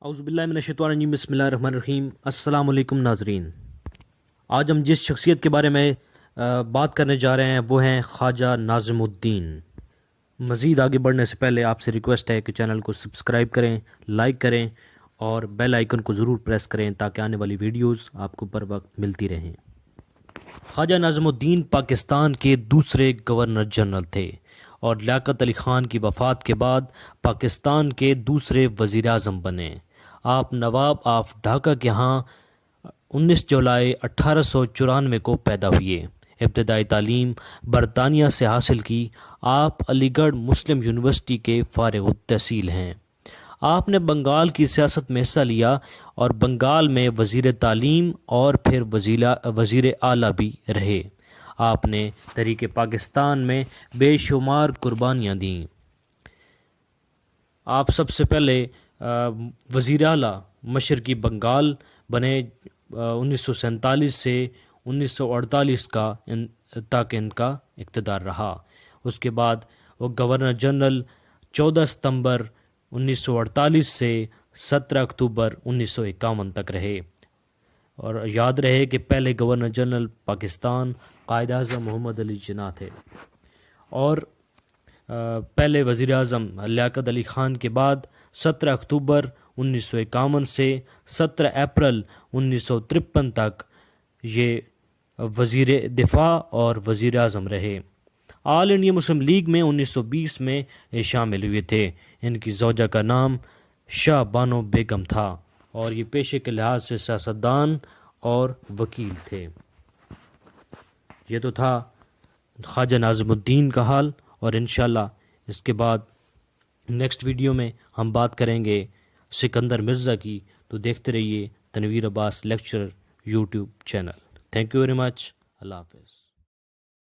اعوذ باللہ من الشیطان الرجیم، بسم اللہ الرحمن الرحیم۔ السلام علیکم ناظرین، آج ہم جس شخصیت کے بارے میں بات کرنے جا رہے ہیں وہ ہیں خواجہ ناظم الدین۔ مزید آگے بڑھنے سے پہلے آپ سے ریکویسٹ ہے کہ چینل کو سبسکرائب کریں، لائک کریں اور بیل آئیکن کو ضرور پریس کریں تاکہ آنے والی ویڈیوز آپ کو پر وقت ملتی رہیں۔ خواجہ ناظم الدین پاکستان کے دوسرے گورنر جنرل تھے اور لیاقت علی خان کی وفات کے بعد پاکستان کے دوسرے وزیر اعظم بنے۔ آپ نواب آف ڈھاکہ کے ہاں 19 جولائی 1894 کو پیدا ہوئے۔ ابتدائی تعلیم برطانیہ سے حاصل کی۔ آپ علی گڑھ مسلم یونیورسٹی کے فارغ التحصیل ہیں۔ آپ نے بنگال کی سیاست میں حصہ لیا اور بنگال میں وزیر تعلیم اور پھر وزیر اعلیٰ بھی رہے۔ آپ نے تحریک پاکستان میں بے شمار قربانیاں دیں۔ آپ سب سے پہلے وزیر اعلیٰ مشرقی بنگال بنے 1947 سے 1948 تک ان کا اقتدار رہا۔ اس کے بعد وہ گورنر جنرل 14 ستمبر 1948 سے 17 اکتوبر 1951 تک رہے۔ اور یاد رہے کہ پہلے گورنر جنرل پاکستان قائد اعظم محمد علی جناح تھے، اور پہلے وزیر اعظم لیاقت علی خان کے بعد 17 اکتوبر 1951 سے 17 اپریل 1953 تک یہ وزیر دفاع اور وزیر اعظم رہے۔ آل انڈیا مسلم لیگ میں 1920 میں شامل ہوئے تھے۔ ان کی زوجہ کا نام شاہ بانو بیگم تھا اور یہ پیشے کے لحاظ سے سیاستدان اور وکیل تھے۔ یہ تو تھا خواجہ ناظم الدین کا حال، اور انشاءاللہ اس کے بعد نیکسٹ ویڈیو میں ہم بات کریں گے سکندر مرزا کی۔ تو دیکھتے رہیے Tanveer Abbas lecturer YouTube channel. Thank you very much. اللہ حافظ۔